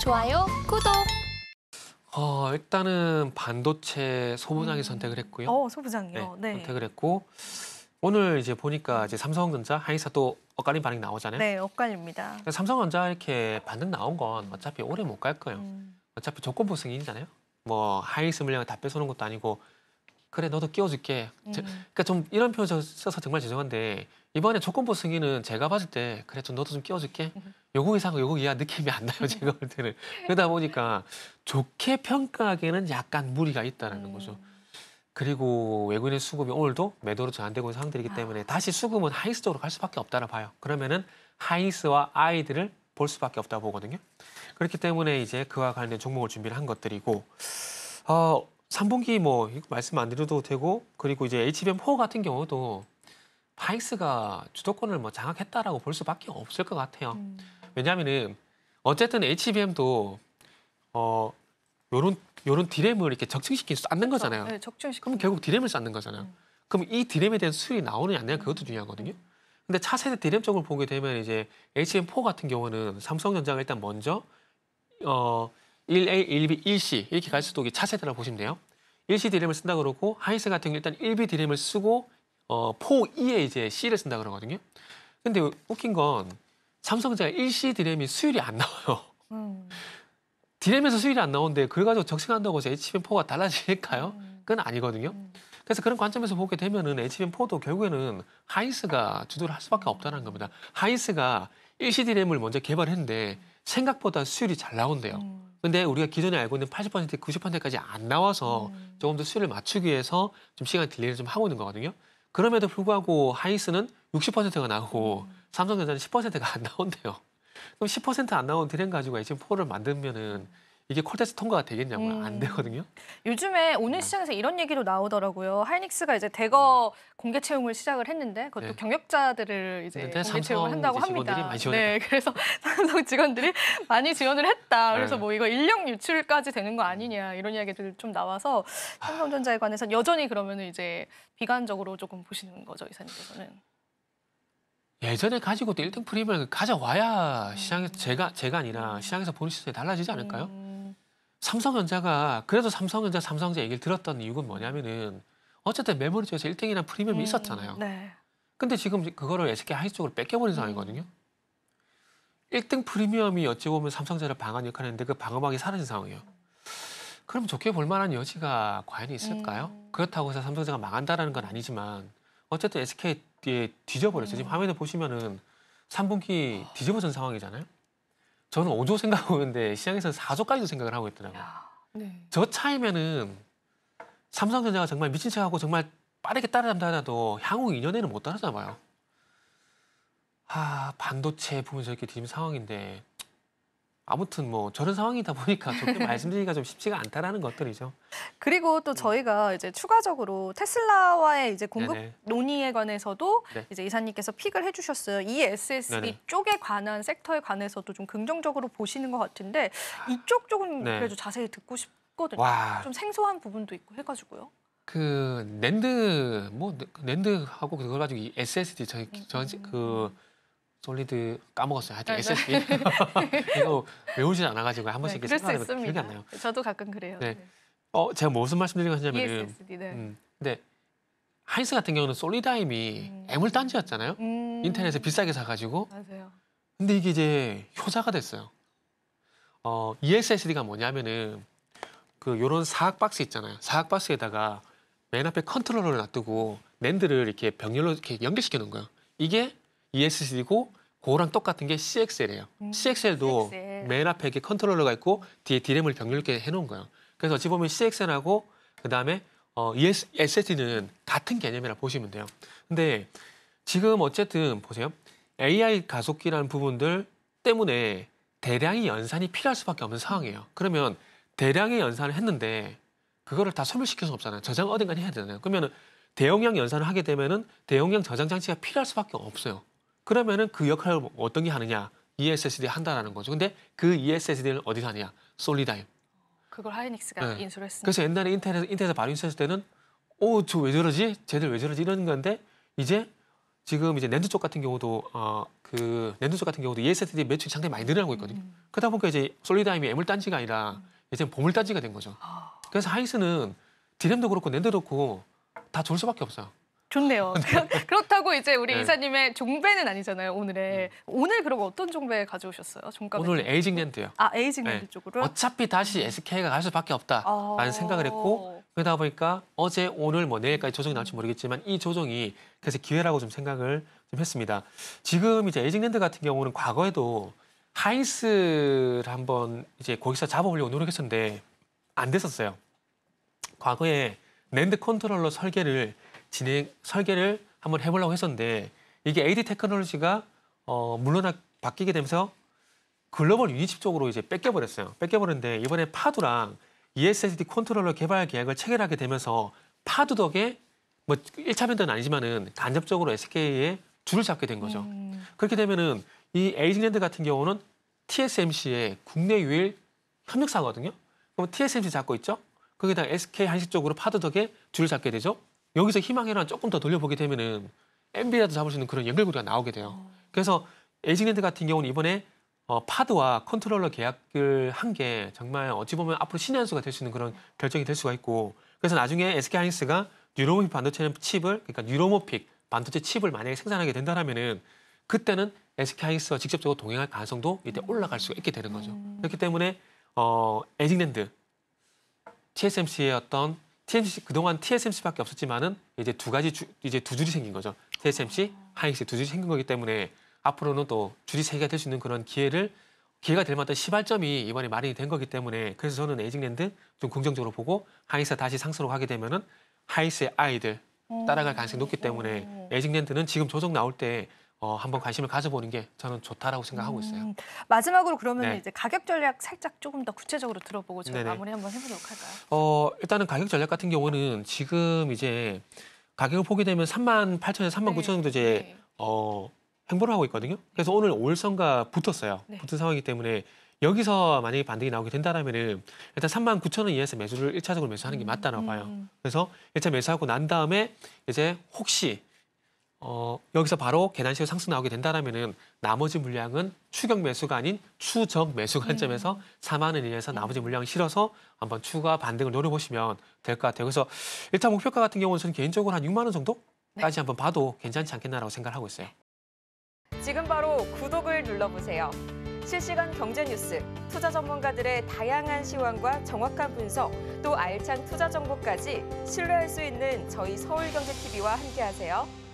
좋아요, 구독. 일단은 반도체 소부장이 선택을 했고요. 소부장이요. 네. 선택을 했고 오늘 이제 보니까 이제 삼성전자, 하이닉스가 또 엇갈린 반응이 나오잖아요. 네, 엇갈립니다. 삼성전자 이렇게 반등 나온 건 어차피 오래 못 갈 거예요. 어차피 조건부 승인이잖아요. 뭐 하이닉스 물량을 다 뺏어오는 것도 아니고 그래 너도 끼워줄게. 그러니까 좀 이런 표현 써서 정말 죄송한데 이번에 조건부 승인은 제가 봤을 때 그래 좀 너도 좀 끼워줄게. 요거 이상 요거 이하 느낌이 안 나요. 제가 볼 때는. 그러다 보니까 좋게 평가하기에는 약간 무리가 있다는 거죠. 그리고 외국인의 수급이 오늘도 매도로 전환되고 있는 상황들이기 때문에 다시 수급은 하이닉스 쪽으로 갈 수밖에 없다고 봐요. 그러면은 하이닉스와 아이들을 볼 수밖에 없다고 보거든요. 그렇기 때문에 이제 그와 관련된 종목을 준비를 한 것들이고 3분기 뭐 말씀 안 드려도 되고 그리고 이제 HBM4 같은 경우도 하이닉스가 주도권을 뭐 장악했다라고 볼 수밖에 없을 것 같아요. 왜냐하면은 어쨌든 HBM도 요런 디램을 이렇게 적층시켜서 쌓는 거잖아요. 네, 적층시키는. 그럼 결국 디램을 쌓는 거잖아요. 그럼 이 디램에 대한 수율이 나오느냐 안 나오느냐 그것도 중요하거든요. 근데 차세대 디램 쪽을 보게 되면 이제 HBM4 같은 경우는 삼성전자가 일단 먼저 1A, 1B, 1C 이렇게 갈 수도 차세대라고 보시면 돼요. 1C 디램을 쓴다 그러고 하이닉스 같은 경우 일단 1B 디램을 쓰고 4E에 이제 C를 쓴다 그러거든요. 근데 웃긴 건 삼성전자가 1C 디램이 수율이 안 나와요. 디램에서 수율이 안 나오는데 그걸 가지고 적승한다고 해서 HBM4가 달라질까요? 그건 아니거든요. 그래서 그런 관점에서 보게 되면은 HBM4도 결국에는 하이닉스가 주도를 할 수밖에 없다는 겁니다. 하이닉스가 1C 디램을 먼저 개발했는데 생각보다 수율이 잘 나온대요. 근데 우리가 기존에 알고 있는 80%, 90%까지 안 나와서 조금 더 수율을 맞추기 위해서 좀 시간 딜레이를 좀 하고 있는 거거든요. 그럼에도 불구하고 하이닉스는 60%가 나오고 삼성전자는 10%가 안 나온대요. 그럼 10% 안 나온 디램 가지고 HBM4를 만들면은 이게 콜테스트 통과가 되겠냐고요? 안 되거든요. 요즘에 오늘 시장에서 이런 얘기도 나오더라고요. 하이닉스가 이제 대거 공개 채용을 시작을 했는데 그것도 경력자들을 이제 공개 채용을 한다고 합니다. 많이 네, 그래서 삼성 직원들이 많이 지원을 했다. 그래서 뭐 이거 인력 유출까지 되는 거 아니냐 이런 이야기들 좀 나와서 삼성전자에 관해서는 여전히 그러면은 이제 비관적으로 조금 보시는 거죠, 이사님께서는. 예전에 가지고 또 1등 프리미엄을 가져와야 시장에서 제가 아니라 시장에서 보는 시선이 달라지지 않을까요? 삼성전자가 그래도 삼성전자 얘기를 들었던 이유가 뭐냐면은 어쨌든 메모리 쪽에서 1등이라는 프리미엄이 있었잖아요. 네. 근데 지금 그거를 SK 하이닉스 쪽으로 뺏겨버린 상황이거든요. 1등 프리미엄이 어찌 보면 삼성전자를 방어하는 역할을 했는데 그 방어막이 사라진 상황이에요. 그럼 좋게 볼 만한 여지가 과연 있을까요? 그렇다고 해서 삼성전자가 망한다라는 건 아니지만 어쨌든 SK 뒤에 뒤져버렸어요. 지금 화면에 보시면은 3분기 뒤집어진 상황이잖아요. 저는 5조 생각하고 있는데 시장에서는 4조까지도 생각을 하고 있더라고요. 저 차이면은 삼성전자가 정말 미친 척하고 정말 빠르게 따라잡다 하더라도 향후 2년에는 못 따라잡아요. 반도체 부분 저렇게 뒤집은 상황인데 아무튼 뭐 저런 상황이다 보니까 좋게 말씀드리기가 좀 쉽지가 않다라는 것들이죠. 그리고 또 저희가 이제 추가적으로 테슬라와의 이제 공급 논의에 관해서도 이제 이사님께서 픽을 해주셨어요. 이 SSD 쪽에 관한 섹터에 관해서도 좀 긍정적으로 보시는 것 같은데 이쪽 쪽은 그래도 자세히 듣고 싶거든요. 좀 생소한 부분도 있고 해가지고요. 그 낸드하고 그걸 가지고 이 SSD 솔리드 까먹었어요. 하여튼 SSD 이거 외우진 않아가지고 한 번씩 생각하면 기억이 안 나요. 저도 가끔 그래요. 제가 무슨 말씀드리고 하냐면은 ESSD, 근데 하이닉스 같은 경우는 솔리다임이 애물단지였잖아요. 인터넷에서 비싸게 사가지고. 맞아요. 근데 이게 이제 효자가 됐어요. ESSD가 뭐냐면은 요런 사각 박스 있잖아요. 사각 박스에다가 맨 앞에 컨트롤러를 놔두고 낸드를 이렇게 병렬로 이렇게 연결시켜 놓은 거예요. 이게 ESSD고 그거랑 똑같은 게 CXL이에요. CXL도 맨 앞에 이렇게 컨트롤러가 있고 뒤에 디램을 병렬롭게 해놓은 거예요. 그래서 어찌 보면 CXL하고 그다음에 SSD는 같은 개념이라 보시면 돼요. 근데 지금 어쨌든 보세요. AI 가속기라는 부분들 때문에 대량의 연산이 필요할 수밖에 없는 상황이에요. 그러면 대량의 연산을 했는데 그거를 다 소멸시킬 수는 없잖아요. 저장 어딘가 해야 되잖아요. 그러면은 대용량 연산을 하게 되면은 대용량 저장 장치가 필요할 수밖에 없어요. 그러면은 그 역할을 어떤 게 하느냐? ESSD 한다라는 거죠. 근데 그 ESSD는 어디서 하느냐? 솔리다임. 그걸 하이닉스가 인수를 했습니다. 그래서 옛날에 인터넷에서 바로 인수했을 때는 저 왜 저러지? 쟤들 왜 저러지? 이런 건데 이제 지금 이제 낸드 쪽 같은 경우도 낸드 쪽 같은 경우도 ESSD 매출이 상당히 많이 늘어나고 있거든요. 그러다 보니까 이제 솔리드아임이 애물 단지가 아니라 이제 보물 단지가 된 거죠. 그래서 하이닉스는 디램도 그렇고 낸드도 그렇고 다 좋을 수밖에 없어요. 좋네요. 그렇다고 이제 우리 네. 이사님의 종배는 아니잖아요, 오늘의. 오늘 그럼 어떤 종배 가져오셨어요? 종가 오늘 에이징 낸드요. 아, 에이징 낸드 네. 쪽으로? 어차피 다시 SK가 갈 수밖에 없다라는 생각을 했고 그러다 보니까 어제 오늘 뭐 내일까지 조정이 나올지 모르겠지만 이 조정이 그래서 기회라고 좀 생각을 좀 했습니다. 지금 이제 에이징 낸드 같은 경우는 과거에도 하이닉스를 한번 이제 거기서 잡아보려고 노력했었는데 안 됐었어요. 과거에 낸드 컨트롤러 설계를 한번 해보려고 했었는데 이게 AD 테크놀로지가 물론 바뀌게 되면서 글로벌 유니칩 쪽으로 이제 뺏겨버렸어요. 뺏겨버렸는데 이번에 파두랑 ESSD 컨트롤러 개발 계약을 체결하게 되면서 파두 덕에 뭐 1차 변동은 아니지만은 간접적으로 SK에 줄을 잡게 된 거죠. 그렇게 되면은 이 에이징랜드 같은 경우는 TSMC의 국내 유일 협력사거든요. 그럼 TSMC 잡고 있죠. 거기다 SK 한식 쪽으로 파두 덕에 줄을 잡게 되죠. 여기서 희망이랑 조금 더 돌려보게 되면은 엔비디아도 잡을 수 있는 그런 연결고리가 나오게 돼요. 그래서 에이징랜드 같은 경우는 이번에 파드와 컨트롤러 계약을 한 게 정말 어찌 보면 앞으로 신의 한 수가 될 수 있는 그런 결정이 될 수가 있고 그래서 나중에 SK 하이닉스가 뉴로모픽 반도체 칩을 그러니까 뉴로모픽 반도체 칩을 만약에 생산하게 된다면은 그때는 SK 하이닉스와 직접적으로 동행할 가능성도 이때 올라갈 수가 있게 되는 거죠. 그렇기 때문에 에이징랜드 TSMC의 어떤 그동안 TSMC밖에 없었지만은 이제 이제 두 줄이 생긴 거죠. TSMC, 하이닉스 두 줄이 생긴 거기 때문에 앞으로는 또 줄이 세 개가 될 수 있는 그런 기회가 될 만한 시발점이 이번에 마련이 된 거기 때문에 그래서 저는 에이징랜드 좀 긍정적으로 보고 하이닉스가 다시 상승으로 가게 되면은 하이닉스의 아이들 따라갈 가능성이 높기 때문에 에이징랜드는 지금 조정 나올 때 한번 관심을 가져보는 게 저는 좋다라고 생각하고 있어요. 마지막으로 그러면 네. 이제 가격 전략 살짝 조금 더 구체적으로 들어보고 저희 네네. 마무리 한번 해보도록 할까요? 일단은 가격 전략 같은 경우는 지금 이제 가격을 보게 되면 38,000에서 39,000 정도 이제 행보를 하고 있거든요. 그래서 오늘 5일선과 붙었어요. 네. 붙은 상황이기 때문에 여기서 만약에 반등이 나오게 된다면은 일단 39,000원 이하에서 매수를 1차적으로 매수하는 게 맞다고 봐요. 그래서 1차 매수하고 난 다음에 이제 혹시 여기서 바로 계단식으로 상승 나오게 된다면은 나머지 물량은 추격 매수가 아닌 추적 매수 관점에서 4만 원 이하에서 나머지 물량을 실어서 한번 추가 반등을 노려보시면 될 것 같아요. 그래서 일단 목표가 같은 경우는 저는 개인적으로 한 6만 원 정도까지 한번 봐도 괜찮지 않겠나라고 생각하고 있어요. 지금 바로 구독을 눌러보세요. 실시간 경제 뉴스, 투자 전문가들의 다양한 시황과 정확한 분석, 또 알찬 투자 정보까지 신뢰할 수 있는 저희 서울경제TV와 함께하세요.